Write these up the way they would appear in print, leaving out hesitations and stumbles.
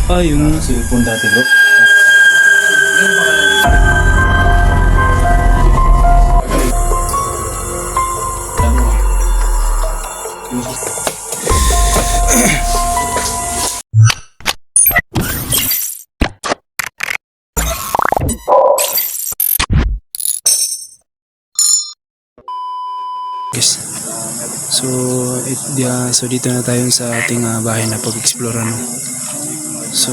Ah, yung... Cellphone dati bro. Yes. So dito na tayo sa ating bahay na pag-explore ano. So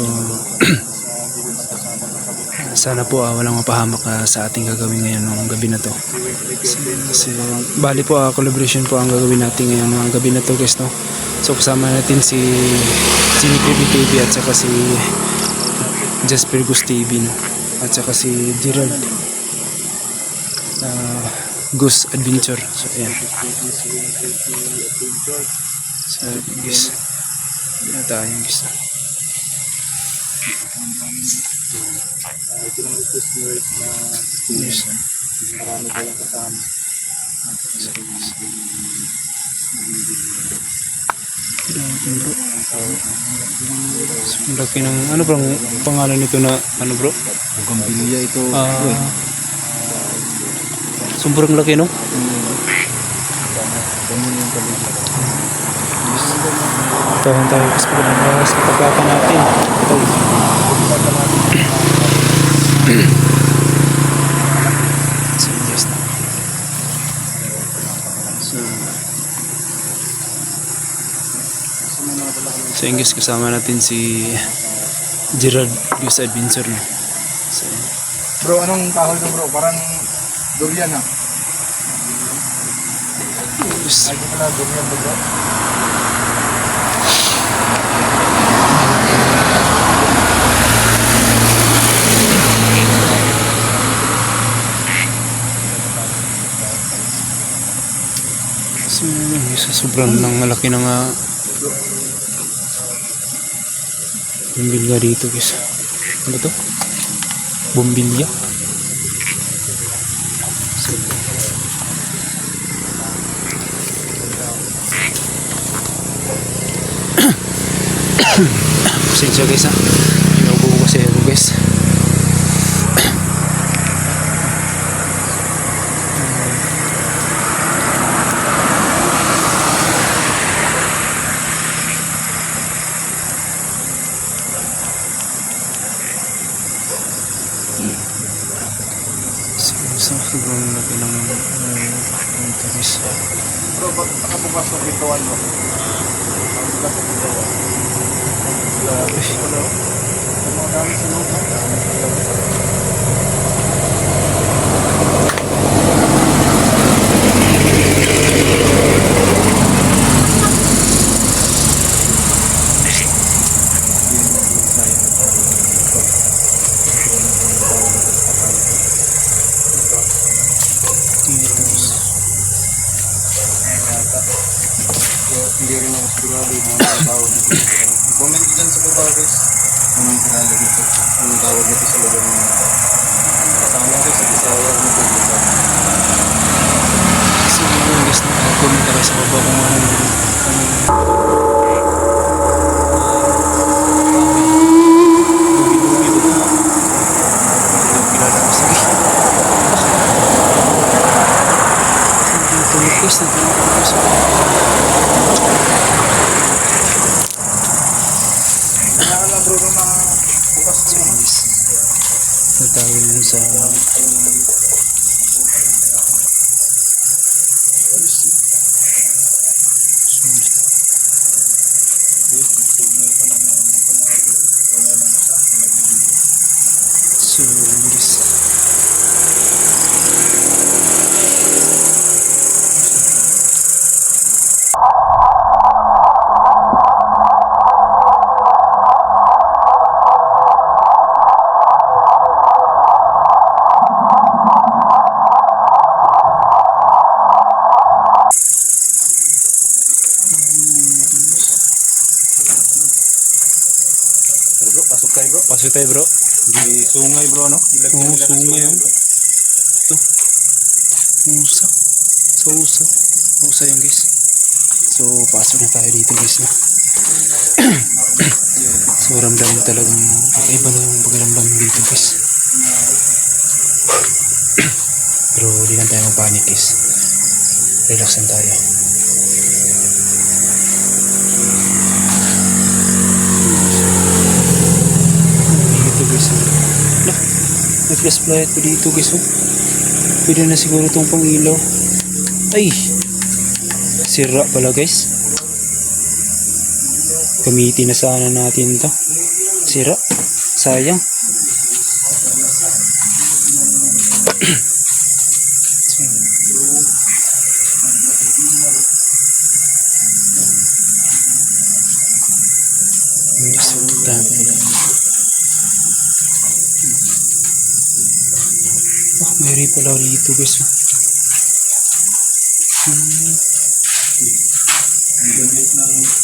sana po walang mapahamak sa ating gagawin ngayon ng gabi na to. Kasi bali po collaboration po ang gagawin natin ngayong mga gabi na to guys no. So kasama natin si Nicky TV at saka si Jasper Gus TV no. At saka si Gerald Gus Adventure. So ayan. So guys, na tayo guys. Ito lang gusto viewers na Yes. marami tayong kasama. So, ang laki ng ano bro, pangalan nito na ano bro? Bugambilya ito. Sobrang laki no? Ganyan yung paligid. Tahan tayo sa kapaglakan natin. Ito. So, yes na. So, English kasama natin si Gerald Gus Adventure no? So, Bro, anong kahoy to bro? Parang durian ah. yes. Ay, pala durian to bro. So, sobrang laki ng bumbilya dito guys. Ano to? Bumbilya? So, pasensya guys ha. Inuubo ko kasi ako guys. So, sobrang laki ng ito guys. Bro, ba't nakabukas ng bituan mo? Nakabukas ng bituan. Ano? Ang mga dami sa loob ha? Hindi rin ako sigurado yung mga tawag dito. Comment dyan sa baba guys. Anong kilala dito? Anong tawag dito sa lugar ng kasama guys sa Bisaya ng Pilipinas. So, guys, comment tayo sa baba kung Kaya lang bro na bukas na yun. natawin yun sa so guys Bro, pasok tayo bro. pasok tayo bro. Di sungay bro no? Oo, sungay yun. Ito. Usa. So, usa. Usa yun guys. So, pasok na tayo dito guys. No? So, Maramdam mo talagang kakaiba na yung pakiramdam dito guys. Pero hindi lang tayo magpanik guys. Relax lang tayo. Dito guys. Nah, may flashlight pa dito guys. Oh. Pwede na siguro itong pangilaw. Ay! Sira pala guys. Gamitin na sana natin to. Sira. Sayang. Oh, may pala dito guys.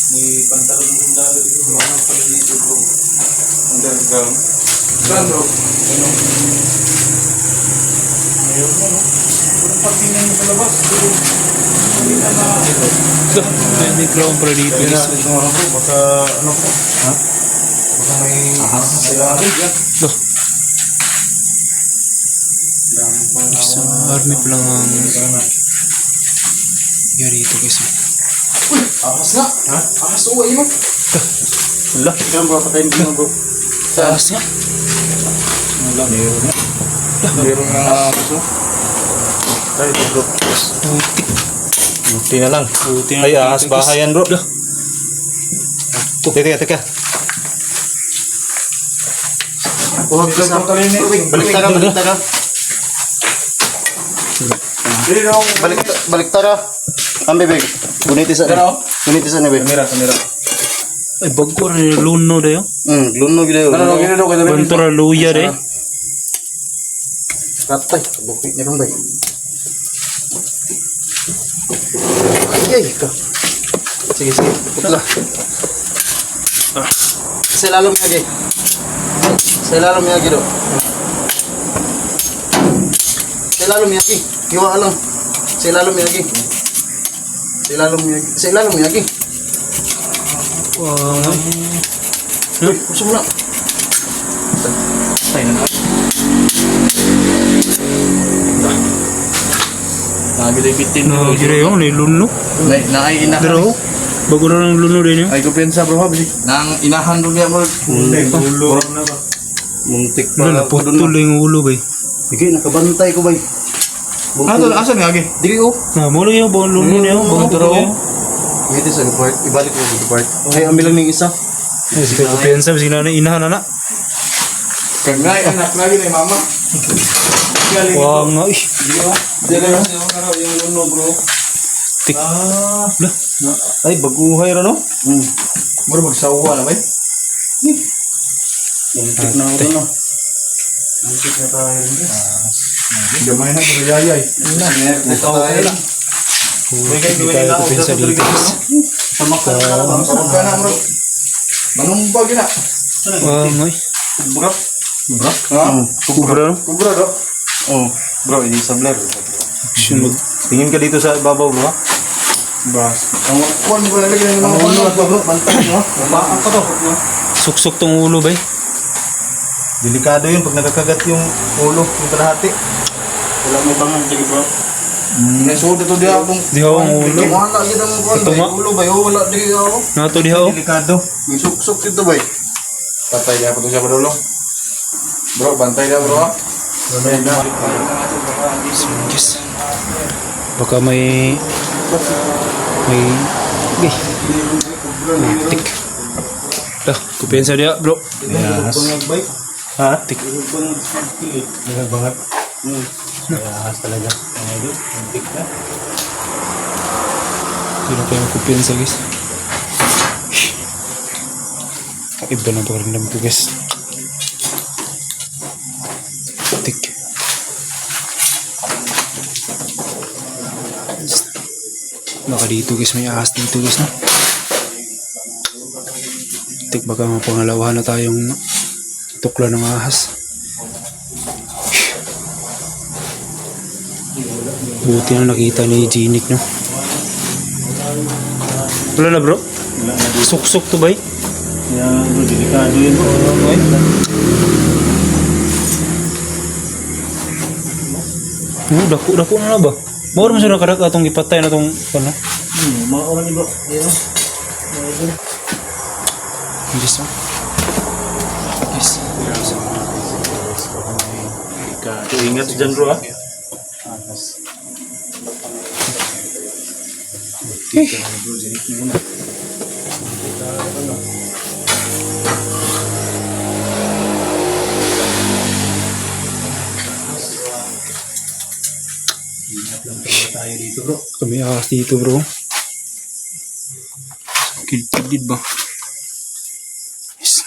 May pantalon ng dalo dito. Mga pala dito bro. Ang gagawin. Saan bro? Ano? Mayroon mo no? Kung pagtingin mo sa labas. Hindi na May ground pala dito guys. Ito mga bro. Baka ano po? Ha? Baka may ahas na sila. Loh. Isang army pa lang ang yari ito guys. Uy! Ahas na! Ha? Ahas na uwi mo! Wala. Ikaw bro, patayin mo bro. Taas nga. Wala. Meron na. Meron na ahas o. Tayo ito bro. Putik. Buti na lang. Buti na Ay, lang ahas dito, guys. bahayan bro. Loh. Teka. Huwag ka sa balik tara. Balik tara. Ambe beg. Guniti sa ni beg. Kamera. Ay bago rin luno dayo. Luno gila. Bantura luya dayo. Katay, bukit ni Rombay. Ay, ka. Sige. Putla. Sa lalom lagi. Do. Sa lalom lagi. Kiwa lang. Sa lalom lagi. Wow. Uy, gusto mo na. Tay na. Nabilibitin No, dire yung ni luno. Naay inahan. Pero bago na ng luno din yung. Ay ko pensa bro ha. Nang inahan do niya bro. Ulo na ba? Muntik pa. Wala, naputol yung ulo ba. Sige, nakabantay ko bay. Asan nga agi? Dili oh. Na, mula yung bawang luno niya. Bawang Pero tulo. ito sa part, ibalik ko sa part. Ay, ambil lang ng isa. Ay, sige ko piyansa. Sige na inahan na. Kagay anak lagi ni mama. Wow nga. Dili lang yung luno bro. Tik. Lah. Ay, baguhay ra no? Muro magsawa na bay. Muntik na ako no. Muntik na tayo rin. Gamay na bro yayay. Ito tayo lang. Hindi tayo ko piyansa dito. Sama ka na bro. Manumbag na. Wow nga. Kubra? Ha? Kubra no? Kubra do? Oh, bro, ini sabler. Sunod. Tingin ka dito sa ibabaw bro ha? Bas. Ang kuwan mo lagi ng mga ulo at bro, bantay mo. Baka to. Suksok tong ulo ba. Delikado yun pag nagkakagat yung ulo, yung kalahati. Wala may bangang dito bro. Neso dito dia akong Di ako ang ulo. wala yun ang kuwan Ito ba? nga. Ulo ba? Wala dito ako. Nato di ako. Delikado. May suksok dito ba? Patay niya po siya bro. Bro, bantay na bro ha. Yes. Baka may tik. Lah, kupiyansa dia bro. Yes. Ha? Tik. Bangat. Ahas talaga. Tik na. Hindi na tayo kupiyansa guys. Iba na pakiramdam ko guys. Tik. Baka dito guys, may ahas dito guys na. Tik, baka mapangalawahan na tayong tukla ng ahas. Buti na nakita ni Jinik no. Wala na bro? Suksok to ba eh? Yan, bro, delikado yun bro. Dako na ba? Mawar mo siya nakadak atong ipatay na tong ano? Mga orang ni bro. Ayan. Yes, no? Yes. Ingat dyan bro ah. Tayo dito bro. Kami ahas dito, bro. Kilid ba? Yes.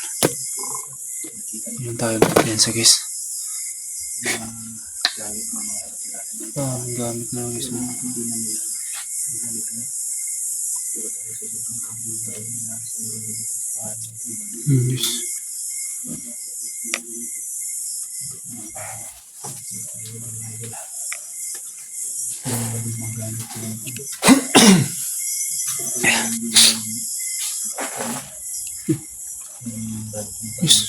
Yan tayo magpiyansa, guys. Ang gamit na guys. Yes. Yes.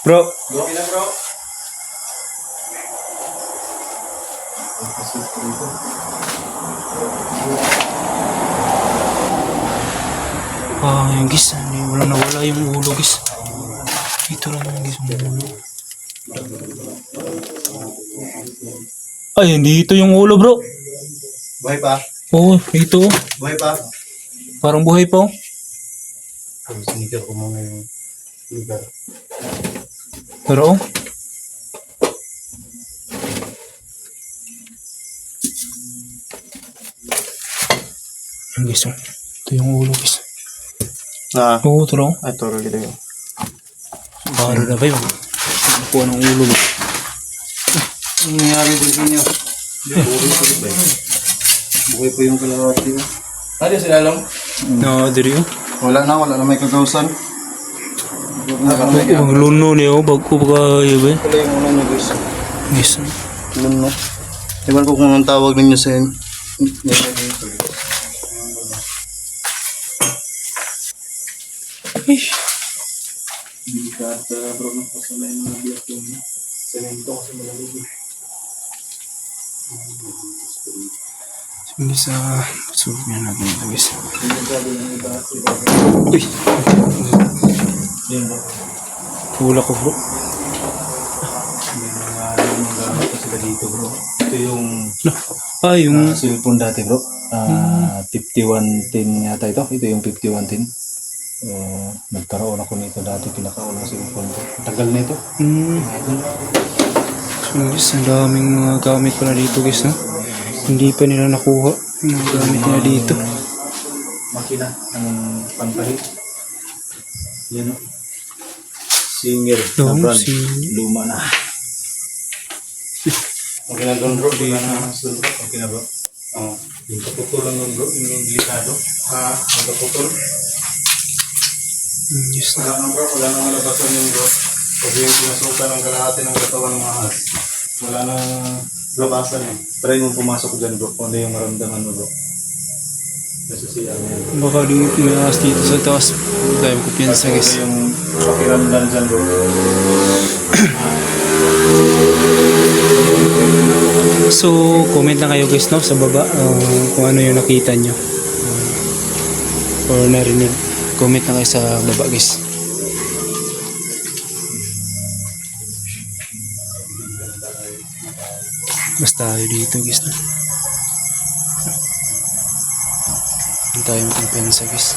Bro, Okay na bro. yung guys, wala nawala yung ulo, guys. Ito lang yung guys, yung ulo. Ay, hindi ito yung ulo, bro. Buhay pa? Oo, ito. Buhay pa? Parang buhay pa, oh. Sinikil ko mga yung lugar. Pero, oh. Yung guys, oh. Ito yung ulo, guys. Ah, Oo, ito lang. ito rin dito yun. Baro na ba yun? Nakuha ng ulo, bro. Ang nangyari din sa inyo? Buhay pa yung kalawati. Ano yung silalong? No, diri, oh. Wala na may kagawsan. Ang luno niya, oh. Bago ba kayo, ba? Wala yung ulo nyo guys. Yes. Luno. Iban ko kung anong tawag ninyo sa inyo. Ish. Delikata bro, pasalay ng mga biyak yung semento kasi malamig. Sige sa... Sulok niya natin ito, guys. Delikado ng iba. Uy! Yan bro. Pula ko, bro. May mga gamit pa sila dito bro. Ito yung Yung... cellphone dati bro. 5110 yata ito. Ito yung 5110. Nagkaroon ako nito dati. Pinakaunang cellphone ko. Tagal na ito. So, guys, ang daming mga gamit pala dito, guys, no? Hindi pa nila nakuha yung mga gamit nila dito. Makina ng pantahit. Yan o. Singer na Oo, brand. singer. Luma na. Okay na doon bro. Di na sulok. Okay na bro. Yung kaputulan doon bro. Yung delikado. Yung kaputol. Yes, Wala na bro. Wala na malabasan yun bro. Pag yung pinasukan ng kalahati ng katawan ng ahas. Wala na labasan eh. Try mong pumasok dyan bro. Kung ano yung maramdaman mo bro. Nasasiyahan mo yan. baka di pinahas dito sa taas. Dahil ko piyansa, guys. Yung pakiramdam dyan bro. So, comment lang kayo, guys, no? Sa baba, kung ano yung nakita nyo. Or narinig. Comment lang kayo sa baba, guys. Basta tayo dito, guys, no? Hindi tayo magkumpensa, guys.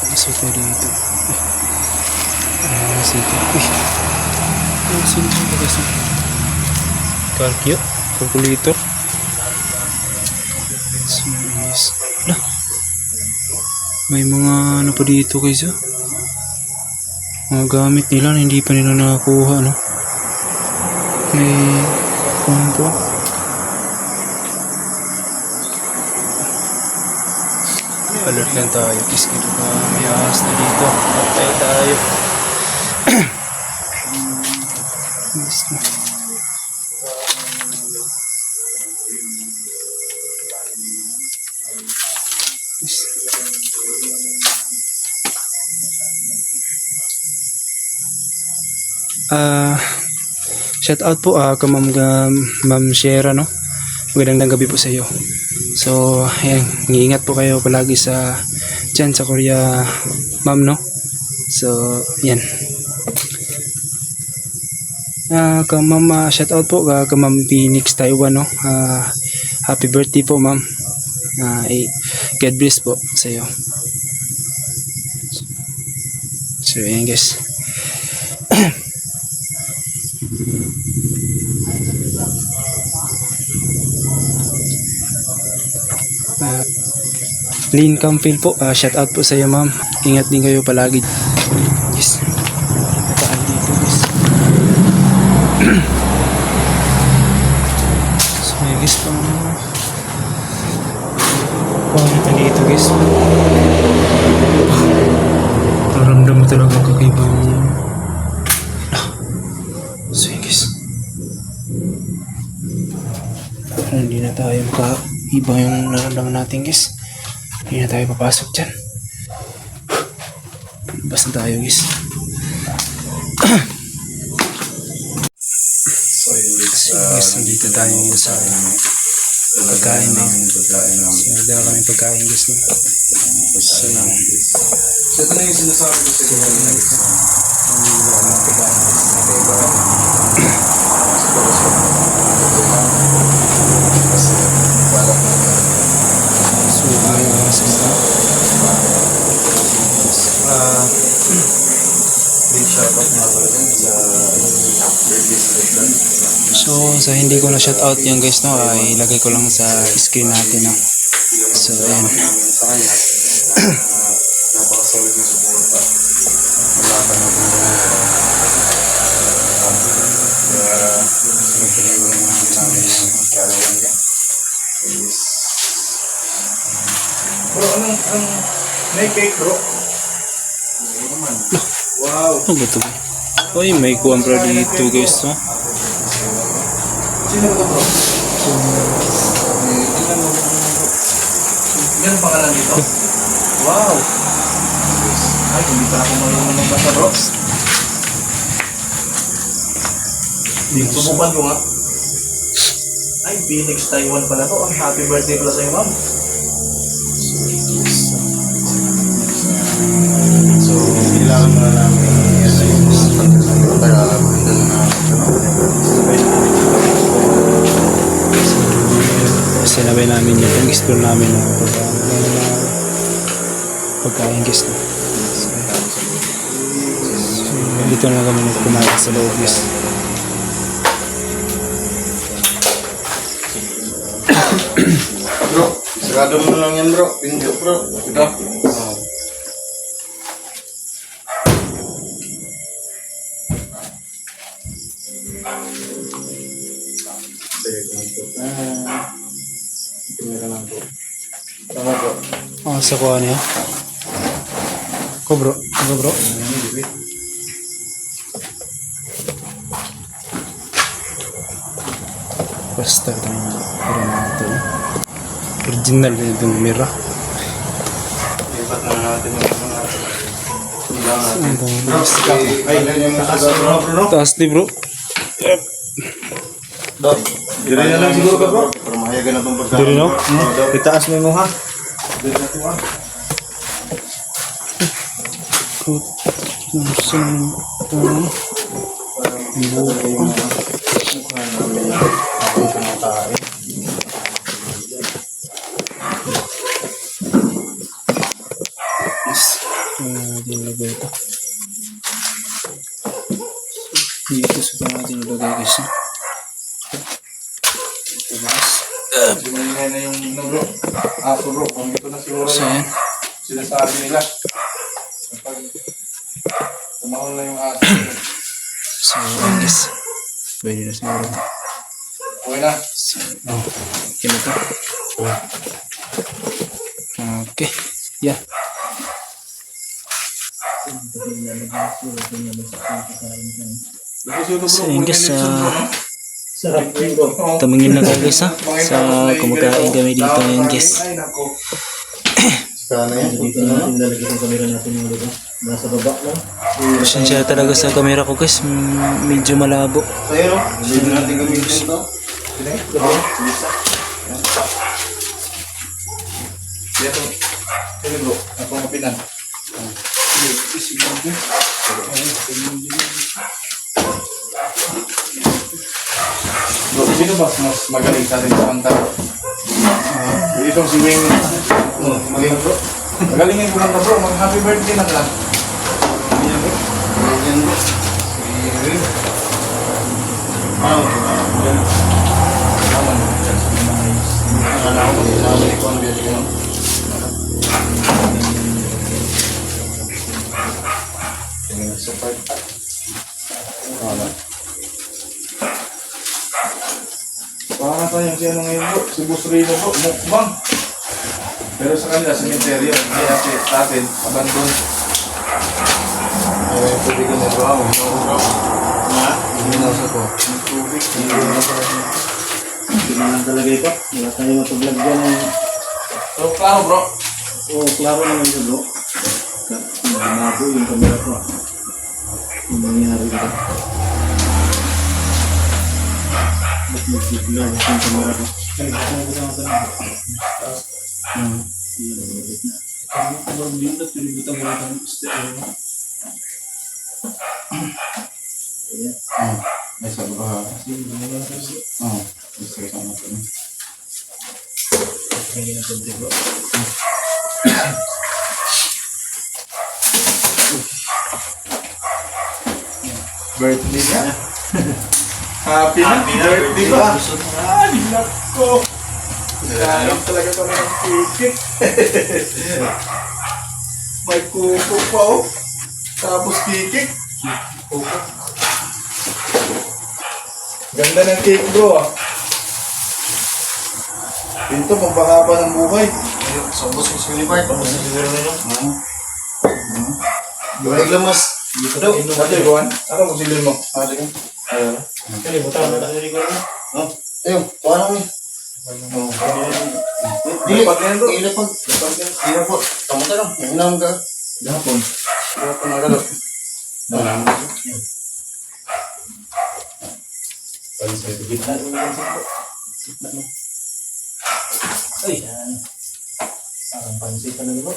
Kasi tayo dito. Kasi ito. Sino ito, guys? Calculator. So, guys. Wala. May mga ano pa dito, guys, ah. Mga gamit nila na hindi pa nila nakakuha, no? May kumpo. Alert lang tayo. Kiskid pa. May ahas na dito. Patay tayo. shout out po kay Ma'am Shera, no? Magandang gabi po sa iyo. So, ayan, iingat po kayo palagi dyan sa Korea, ma'am, no? So, yan. Kay Ma'am, shout out po kay Ma'am Phoenix Taiwan, no? Happy birthday po, ma'am. God bless po sa iyo. So, ayan guys. Lynn Campfield po, shout out po sa iyo, ma'am. Ingat din kayo palagi. Yes. Paan dito guys. So, may guys pang pang dito guys. Naramdam mo talaga kakaibang so yun guys, hindi na tayo makaiba yung naramdaman natin guys. Hindi na tayo papasok dyan. Labas na tayo guys. So, Guys, nandito tayo ngayon sa pagkain din. So, nagdala kami pagkain guys, no? So, ito na yung sinasabi ko sa big shoutout nga pala sa birthday celebration. so, sa hindi ko na shout out yan guys, no? Ay ilagay ko lang sa screen natin, no? So, ayan. Sa kanya, napaka-solid yung suporta. Wala ka na kung nagpiliwan namin yung kalawan niya. Bro, anong may cake, bro? Wow! Ano ba ito? Uy, may kuwan bro dito guys, no? Sino ba ito, bro? Yan ang pangalan dito? Wow! Ay, hindi pa ako marunong magbasa, bro. Subukan ko nga. Ay, Phoenix Taiwan pala to. Ang happy birthday pala sa'yo, ma'am. So, kailangan mo na namin yan ay pagkakaganda na Sinabay namin yung pag-explore namin ng pagkain guys, no? So, dito na kami nagpumalit sa loob guys. Bro, sarado mo na lang yan, bro. Pinto, bro. Ito. Tama, bro. Sa kuha niya. Ko bro. Ako bro. Basta itong pira na ito. Original din itong mira. Lipat na natin yung mga Bro, ay, ganyan mo sa bro. taas di bro. Dok, dire na lang siguro ka, bro. Para mahayagan na itong pagkain. Dire, no? Itaas mo mo, ha? Dire na ito, ha? Put. Saan ito? Dinilagay ito. Dito sa natin nilagay guys. Ito guys. Sinanyan na yung bro. Ako, bro. Kung ito na siguro So yan. sinasabi nila. Kapag tumahon na yung aso. So yan guys. Pwede na siguro. Okay na. So, okay na ito. Okay. Yeah. So yun guys, Sarap yun, bro. tamangin na kayo guys ha. Sa kumakain kami dito ngayon guys. Ay, nako. Sana yan. Dito natin lalagay yung camera natin yung dito. Nasa baba lang. Pasensya talaga sa camera ko guys, medyo malabo. Sa'yo, no? Hindi natin gamitin ito. Sige. Dito. Sige bro, ako ang kapinan. Bro, sino ba mas magaling sa atin sa kanta? Itong si Wing. Magaling bro. Magaling yung kumanta bro. Mag-happy birthday na lang. Yan bro. Yan bro. Si Wing. Yan. Naman. Akala ko kasi naman ikaw ang biyali ko. Tingnan sa part. Wala. Baka tayong si ano ngayon bro, si Boss Rino bro, mukbang. Pero sa kanila, cemetery yun. Hindi kasi sa atin, abandon. Ay, tubig ko na bro, bro. Na? Hindi na sa ko. Tubig, hindi na sa ko. Hindi na lang talaga ito. Wala tayo mapag-vlog dyan ng... So, klaro bro. Oo, klaro naman ito bro. Malabo yung camera ko. Yung nangyari dito. Ba't mag-vlog yung camera ko? Ayan. May sabi ba ha? Oo. Gusto ko sana ito. Tingin na konti bro. Birthday na. Happy na. Birthday ba? Ay, nako. Kaya talaga kami ng kikik. May kuko pa oh. Tapos kikik. Ganda ng cake bro ah. Pinto pampahaba ng buhay. Sabos yung silipart. Sabos yung silipart. Balik lamas. Ano? Ate, Juan? Ano kung silin mo? Ate ka? Ayun. Kalimutan mo na rin ko na. Oh, ayun. Kuha namin. Dili. Ilapag. Ilapag. Kamuta lang. Inam ka. Gapon. Ilapag na galap. Nalang. Pansay. Gitna mo lang sa gitna mo. Ay, yan. Parang pansit ka na bro.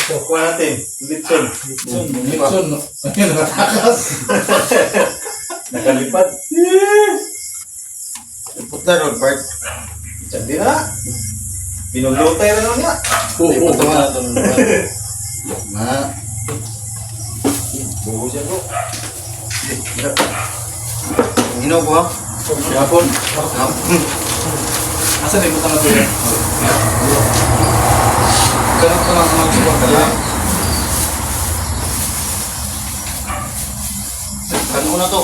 So, kuha natin. Litson. Litson, no? Ayun, nakatakas. Nakalipad. Putla, Rod Bart. Diyan din na. Pinulutay na naman nga. Oo, ito nga. Na. Buhos yan, bro. Hinaw ko, ha? Hapon. Asan yung butang na ito yan? Ganun ka lang mag-support ka lang. Kanin mo na to.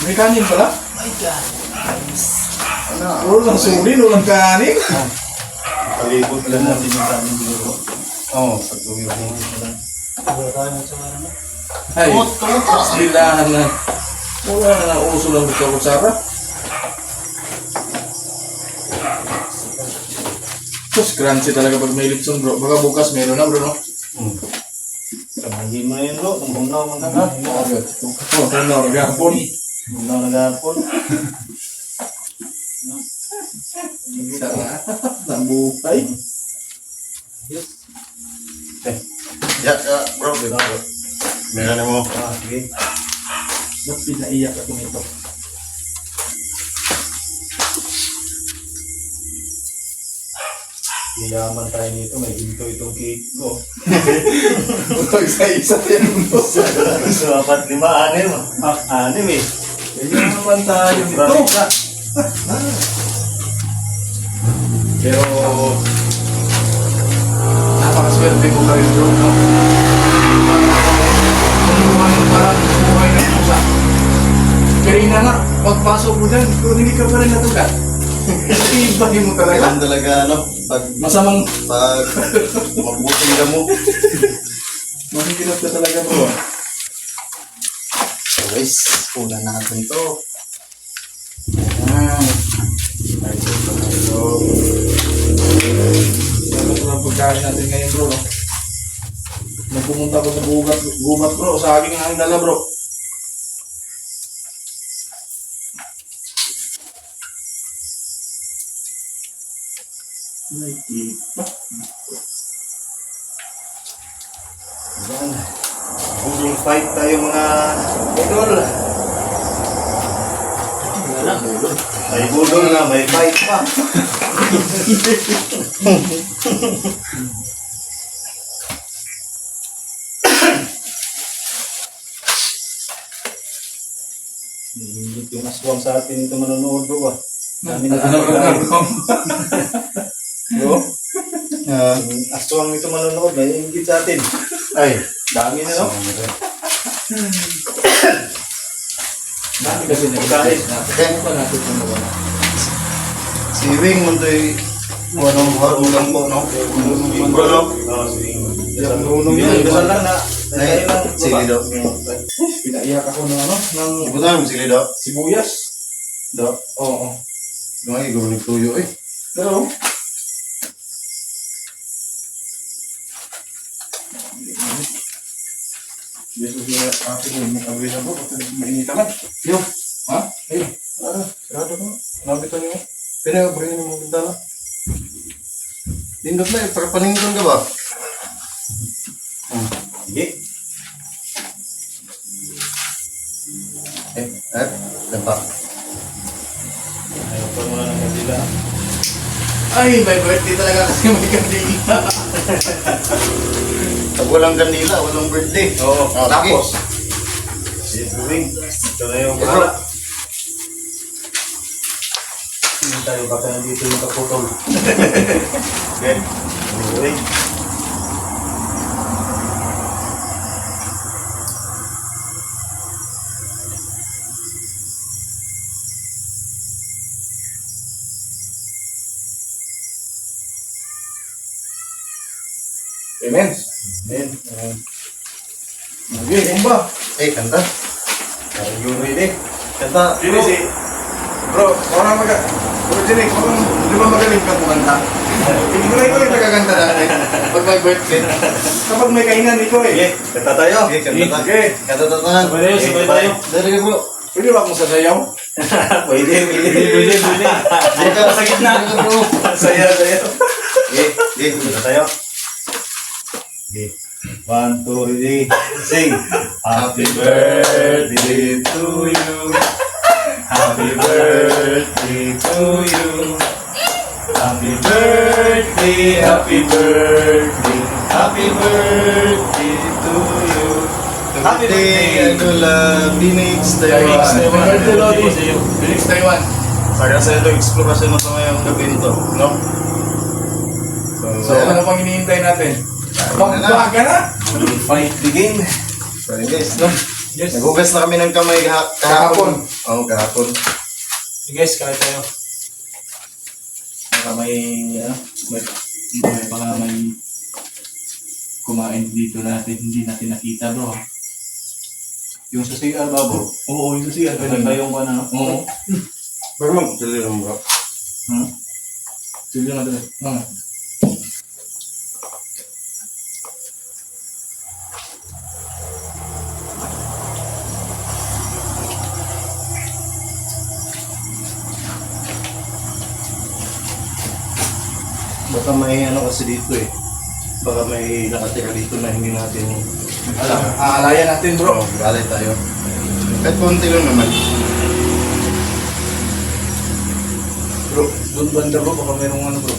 May kanin pala? My God. Ano lang suli, walang kanin. Palibot lang natin yung kanin dito. Oo, pag-uwi ko. Wala tayo mo sa ano. Ay, silahan na. Wala na uso lang dito sa kutsara. Tapos crunchy talaga pag may lipson bro. Baka bukas meron na bro, no? Hindi mo na yun bro. Kung bunaw mo na. Agad. Oh, tunaw, gapon. Bunaw na gapon. Sarap. Nabuhay. Ya, bro. Meron na mo. Sige. Ba't pinaiyak ako nito? Yayaman tayo nito, may ginto itong cake ko. Ito isa-isa yan mo. So, 4, 5, 6. 6 eh. Yayaman tayo nito. Pero, napakaswerte ko ka rin bro, no? Parang buhay na pusa. Pero yun na nga, pagpasok mo dyan, kung hindi ka pa rin natugat. Ibahin mo talaga. Kailan talaga, ano, pag Masamang mabuting ka mo. makikinap ka talaga bro. So guys, una natin to. Ah, Ano ko lang pagkain natin ngayon bro, no? Nung pumunta ko sa gubat bro, saging ang dala bro. May tipa. Yan. Budol fight tayo mga budol. Wala, budol. May budol na, may fight pa. Hindi yung aswang sa atin ito manonood bro ah. Dami na bro? Yung aswang ito manonood, may ingit sa atin. Ay, dami na no? Dami kasi nagkahit na. Kaya pa natin ito nawala. Si Wing mo do'y anong buhat mo lang po, no? Bro, no? Oo, sige. Yung runong yun, dasal lang na. Ay, sige daw. Pinaiyak ako ng ano, ng Ibutan mo sige daw. sibuyas. Daw. Oo. Lumagi ko nagtuyo eh. Pero, Jesus na akin yung makabili na po, kasi mainita ka. Yung, ha? Ayun. Sarado ko. Nabito niyo. Pinagabrihin yung mga bintana. Lindot na eh, para paningkon ka ba? Sige. Lampak. Ayaw pa muna ng kandila. Ay, may birthday talaga kasi may kandila. Pag walang kandila, walang birthday. Oo, Lagi. tapos. Si Wing, ito na yung Bro. bahala. Hindi tayo baka nandito yung kaputol. Okay. Wing. Amen. Amen. Okay, kumba. Kanta. Are you ready? Kanta. Sini si bro, orang bro sini, orang di ba magaling ka kumanta? Hindi ko ikaw yung nagkakanta dati. Pag may birthday. Kapag may kainan, ikaw eh. Kanta tayo. Kanta. Okay. Kanta tatanan. Sabay tayo. Dari ka bro. Pwede ba akong sasayaw? Pwede. Dito ka sa gitna. Bro. Saya. Kanta tayo. Okay. 1, 2, 3, sing. Happy birthday to you. Happy birthday to you. Happy birthday, happy birthday, happy birthday to you. Happy birthday, Adula, Phoenix, Phoenix, Taiwan. birthday, Lodi. Phoenix, Taiwan. Para sa ito, eksplorasyon mo ito ngayong gabi nito, no? So, ano pang hinihintay natin? Magbaga na! fight begin. So, guys, Yes. naghugas na kami ng kamay kahapon. Oo, kahapon. Guys, kaya tayo. Baka may, baka may kumain dito natin, hindi natin nakita bro. Yung sa CR ba bro? Oo, yung sa CR. Kanina yung ano? Oo. Pero mag-tuloy lang bro. Sige na doon. Baka may ano kasi dito eh. Baka may nakatira dito na hindi natin Alam, aalayan natin bro. galay tayo. Kahit konti lang naman. Bro, doon banda bro, baka mayroong ano bro.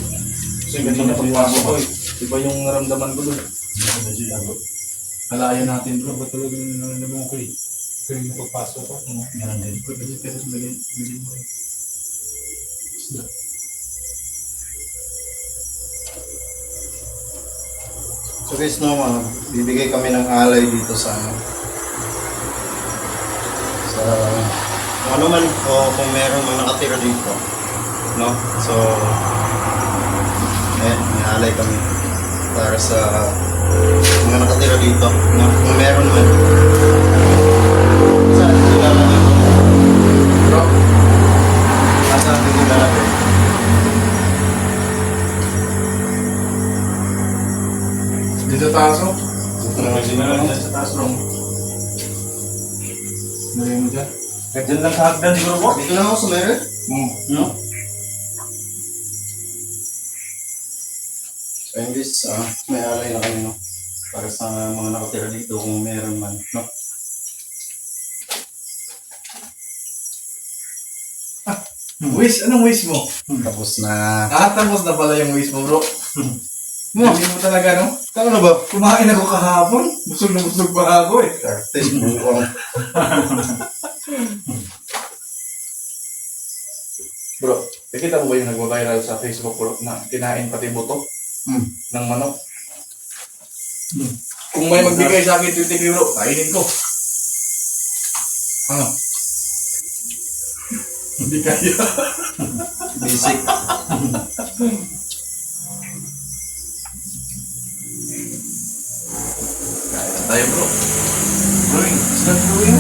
Kasi ganito na pagpasok ko eh. Iba yung naramdaman ko doon. Alayan natin bro, ba't talaga yung naramdaman ko eh. Kaya yung pagpasok ko. Meron din. Pero bilhin mo eh. Isda. So guys, no, bibigay kami ng alay dito sa ano. Sa kung ano man o kung meron man nakatira dito. No? So may alay kami para sa mga nakatira dito. No? Kung meron man. Saan sila natin? Bro, Saan sila natin? mo dyan. Kahit dyan lang sa hagdan siguro po. Dito lang ako sa meron. No? So ayun guys, may alay na kami no. Para sa mga nakatira dito kung meron man, no? Wish, anong wish mo? Tapos na... Tapos na pala yung wish mo, bro. Hindi mo talaga, no? Tama na ba? Kumain ako kahapon. Busog na busog pa ako eh. Artist mo ko. Bro, nakita mo ba yung nagwa-viral sa Facebook, bro, na kinain pati buto ng manok? Kung may magbigay sa akin 20 euro, kainin ko. Ano? Hindi kaya. Basic. Kain tayo, bro. Brewing. Start brewing.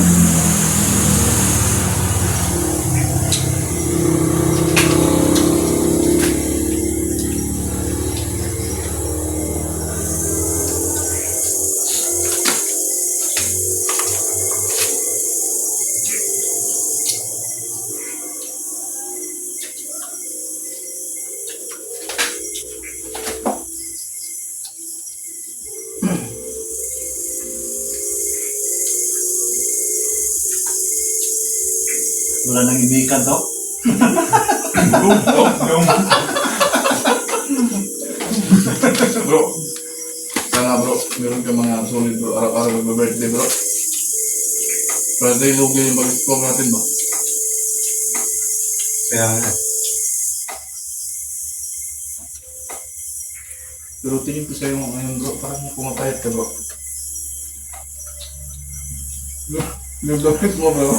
Wala nang ibikan to. Bro, sana bro, meron ka mga solid bro, araw-araw mag-birthday bro. Birthday lugi yung pag-explore natin ba? Kaya nga. Pero tingin ko sa'yo ngayon bro, parang pumapayat ka bro. Yung damit mo bro.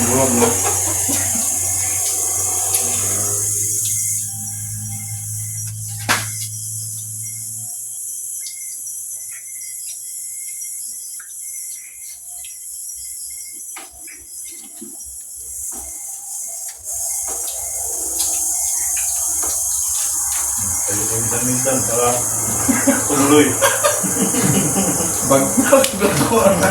Bro bro. Tayo ko minsan para tumuloy. Bagtas ko na.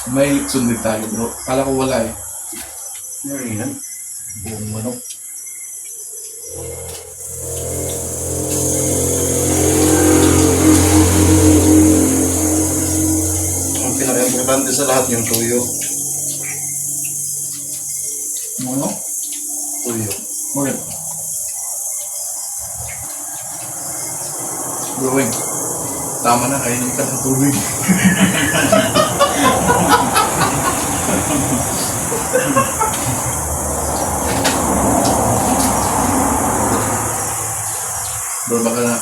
May litson din tayo bro. Kala ko wala eh. Meron yan. Buong manok. Ang pinaka-importante sa lahat yung tuyo. Ano? Tuyo. Bakit? Brewing. Tama na, kainin ka ng tubig. Bro, baka na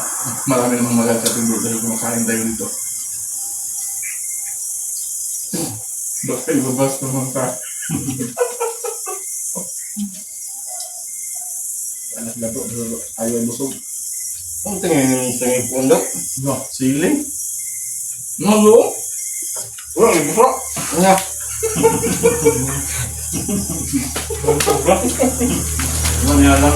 marami namang magagating bro dahil kumakain tayo dito. Baka ibabas naman ka. Anak na bro, ayaw busog. Ang tingin sa yung pundok. No, siling? No, bro? Wala, may busok. Nga. Ano niya lang?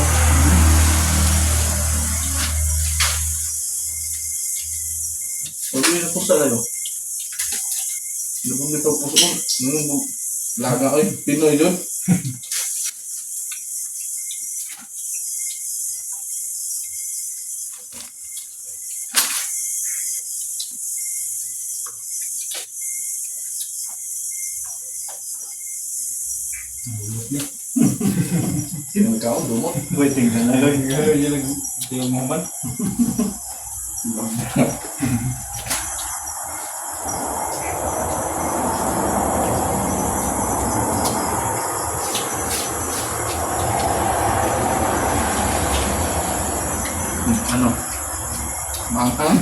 Sabi na po sa ano? Labang nito po sa laga kayo, Pinoy doon. Sino ka ako, dumot? Waiting ka na lang. Yung moment. Ano? Manghang?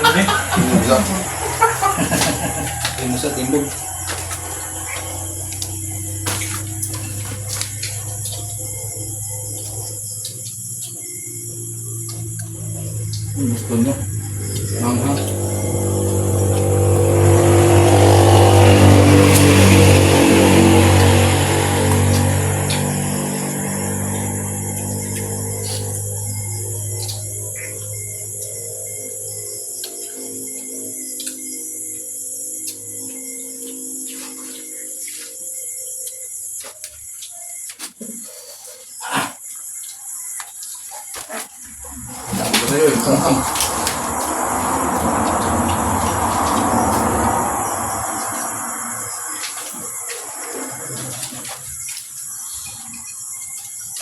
Hindi. Tindog. Hindi mo sa tindog. Gusto nyo? Manghang? tayo eh. Tanghang.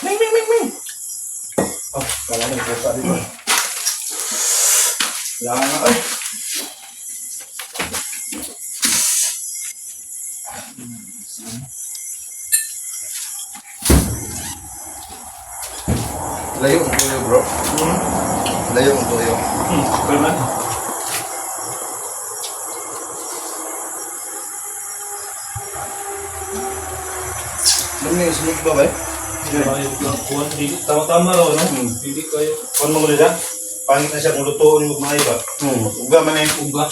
Ming, ming, ming, ming! Oh, kala na pusa dito. Kailangan na, ay! Layo ang tuyo, bro. Layo ang tuyo. Pero man. Alam niyo, smooth ba ba eh? Tama-tama raw, no? Hindi kayo. Kung mo ulit pangit na siya kung lutoon yung magmahay ba? Uga man eh. Uga.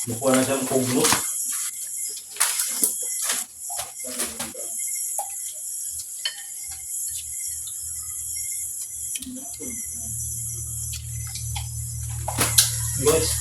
Mukha na siyang puglo. Guys.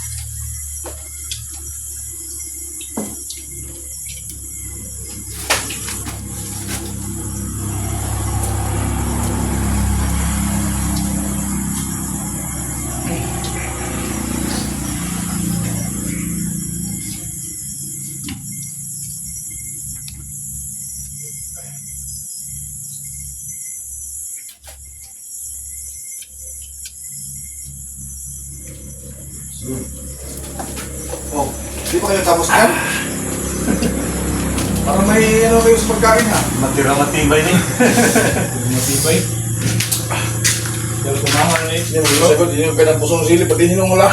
Oh, di pa kayo tapos yan? Para may ano kayo sa pagkain ha? Matira matibay ni. Matibay. Dahil kumahan na Yan, yung sagot, yun yung pinagpusong sili, pati hinumula.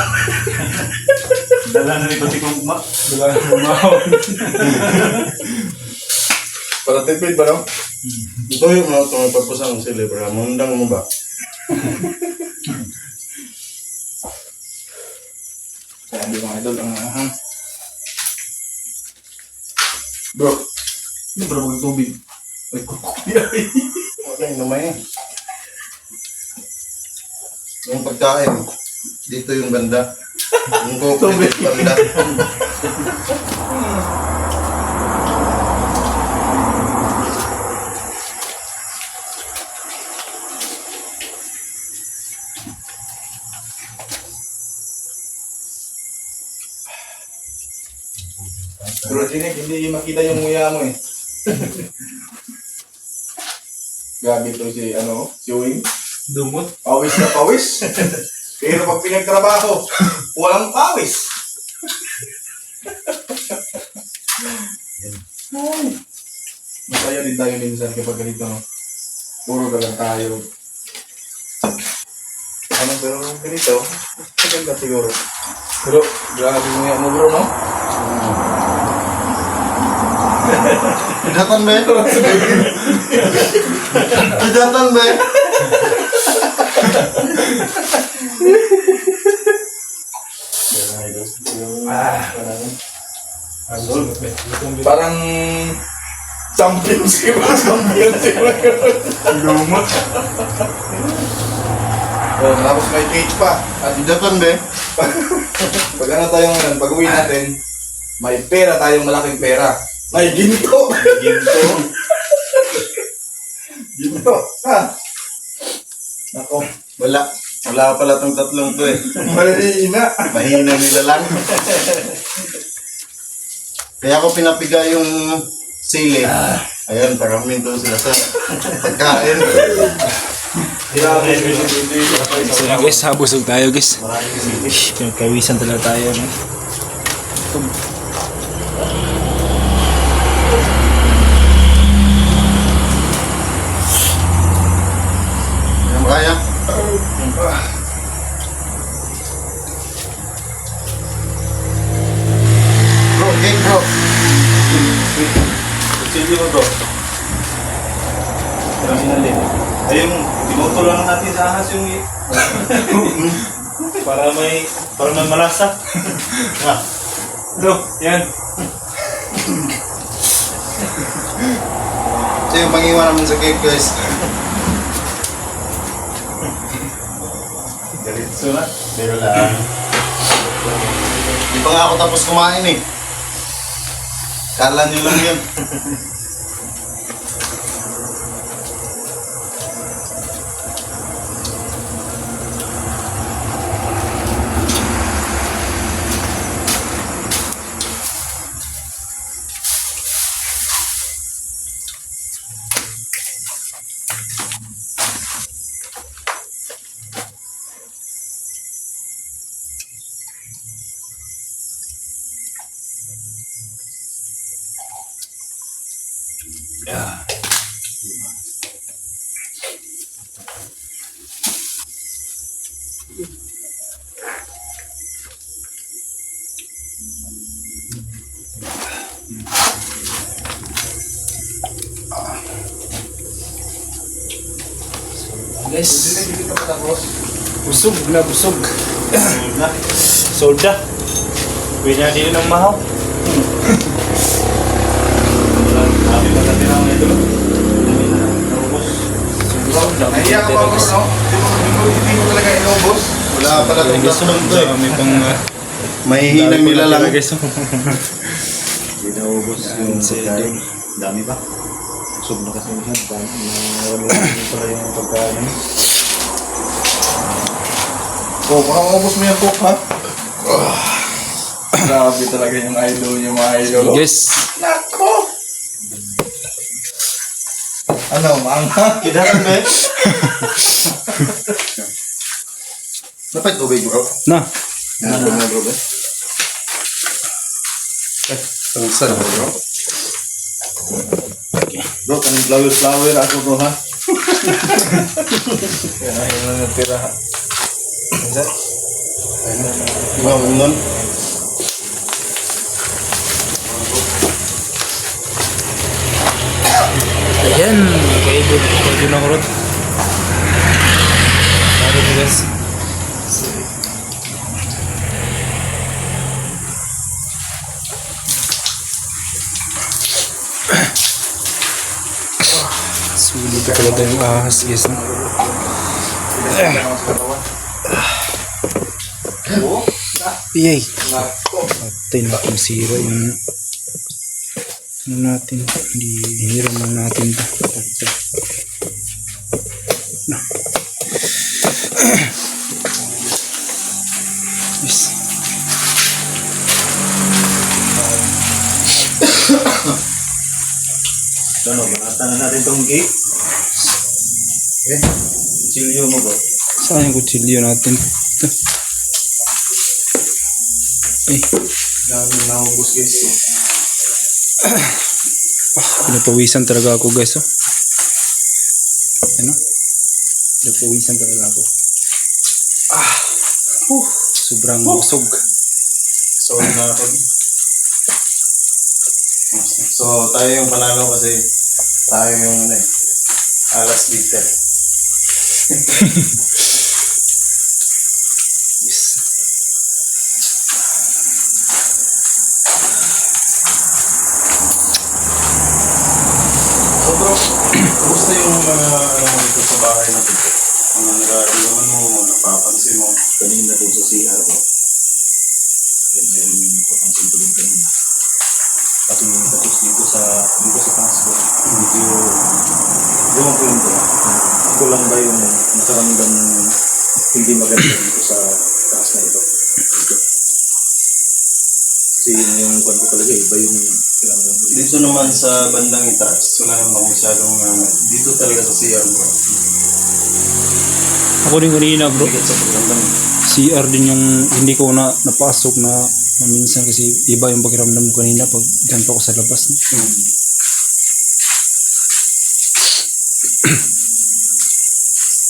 Dala na ni pati kong ma. Dala na kumahon. Para tipid ba no? Ito yung mga itong pagpusong sili, para mundang mo ba? Kaya hindi mga idol ang Bro, hindi ba naman tubig? Ay, kukuya. Wala yung namay eh. Yung pagkain, dito yung banda. Yung coke, dito yung banda. Bro, hindi makita yung nguya mo eh. Gabi to si, si Wing. Dumot. Pawis na pawis. Pero pag pinagtrabaho, walang pawis. Ay. Masaya din tayo minsan kapag ganito, no? Puro ka lang tayo. Pero ganito, maganda siguro. Pero, grabe mo yan mo bro, no? Pidatan ba eh? Pidatan ba eh? Parang champions ka ba? Champions ka ba? Dumot. Oh, tapos may cage pa. At Pidatan ba eh? pag ano tayo ngayon, pag uwi natin, may pera tayong malaking pera. May ginto! Ginto. Ginto! Ha? Nako, Wala. Wala pala tong tatlong to eh. mahina. Mahina nila lang. Kaya ako pinapiga yung sili. Ayan, paramin to sila sa pagkain. Grabe. So guys, habusog tayo guys. Pinagkawisan talaga tayo. No? Ayan, kaya. Bro, cake bro. Sige mo to. Marami na din. Ayun, timoto lang natin sa ahas yung para may malasa. Do, yan. Ito yung pangiwan namin sa cake guys. Diretso na. Pero lang. Di pa nga ako tapos kumain eh. Kala nyo lang yun. Guys, Hindi ka pa tapos. busog na busog. Sold na. Pwede na din ng mahaw. Happy pa natin ang ito. Nahiya ka ba bro, no? Hindi mo talaga inubos. Wala pala itong kasunod to eh. Kami pang... Mahihinang nila lang. Hindi naubos yung pagkain. Dami ba? Sub na kasi siya. Marami pala yung pagkain. Oh, baka maubos mo yung coke, ha? Grabe talaga yung idol niyo, mga idol. Guys, Nako! Ano, maanghang? Kidaran ba eh? Dapat tubig bro. na. Ano na bro ba? Saan mo, bro? Bro, kanang flower ako bro ha. Yan na yung natira, ha? Diba, nun? Ayan, kaibot. Kaibot na kurot. Taro po guys. Sulit ka talaga yung ahas guys. No? Iyay. Patay natin sira yung ano natin. Hindi hiram lang natin ito. Na. Yes. Ano, banatan na natin itong cake. Eh? Chilyo mo bro. Saan yung kutsilyo natin? Ito. Ay, Dami naubos, guys. pinapawisan talaga ako guys. Oh. Ano? Pinapawisan talaga ako. Sobrang busog. So, so, tayo yung panalo kasi tayo yung ano eh, alas bitter. Yes. So bro, kumusta yung mga ano mo dito sa bahay na dito? Mga nararamdaman mo, mga napapansin mo? Kanina doon sa CR bro. Kahit meron yung papansin ko din kanina. Kasi yung tapos dito sa taas bro, medyo yung kwento. Ako lang ba yung nakaramdam ng hindi maganda dito sa taas na ito? Dito. Kasi yung kwento talaga iba yung kiramdam ko. Dito naman sa bandang itaas, wala namang masyadong dito talaga sa CR bro. Ako rin kanina bro. Bigat sa pakiramdam. CR din yung hindi ko na napasok na minsan kasi iba yung pakiramdam ko kanina pag ganito ako sa labas. No?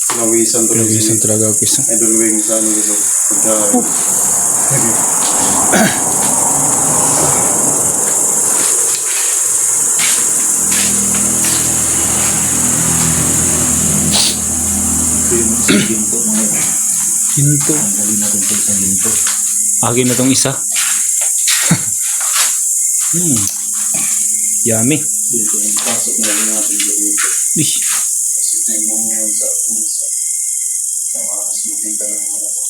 Pinawisan tuloy Pinawisan talaga ako isa. Idol Wing sa ano dito. Pagka... Hinto. Dali natin po sa linto. Akin na tong isa. Yummy. Dito ang pasok na rin natin dito. Ish. Kasi tayo mo ngayon sa umisa. Sa mga smoothing ka lang naman ako.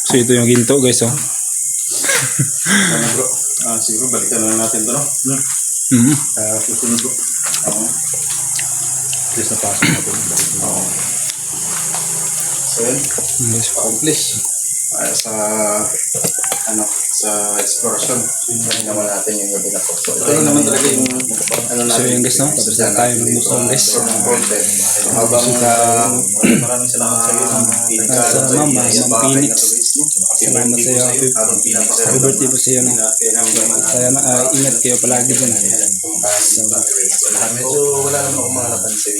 So ito yung ginto guys oh. Ano bro? Siguro balikan na lang natin ito no? Susunod bro. Oo. Please napasok natin. Oo. So yun. Yes. Accomplish. sa sa exploration. Hindi naman natin yung gabi na to. So, ito lang naman talaga yung ano So yun guys, no? Tapos na tayo mag-move on guys. content. So, habang maraming salamat sa iyo. Sa mama, Ma'am Phoenix. Salamat sa iyo. Happy birthday po sa iyo. No? Kaya ingat kayo palagi dyan. Medyo wala naman akong mga napansin.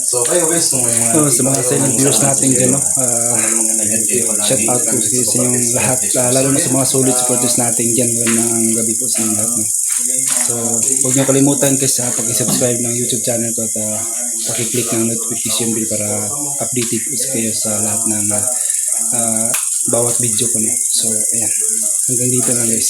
So kayo guys, kung may mga Sa mga silent viewers natin dyan, no? Shout out po sa inyong lahat, lalo na sa mga solid supporters natin dyan ng gabi po sa inyong lahat. No? So, huwag niyo kalimutan guys pag-subscribe ng YouTube channel ko at pag-click ng notification bell para updated po kayo sa lahat ng bawat video ko. No? So, ayan. Hanggang dito lang guys.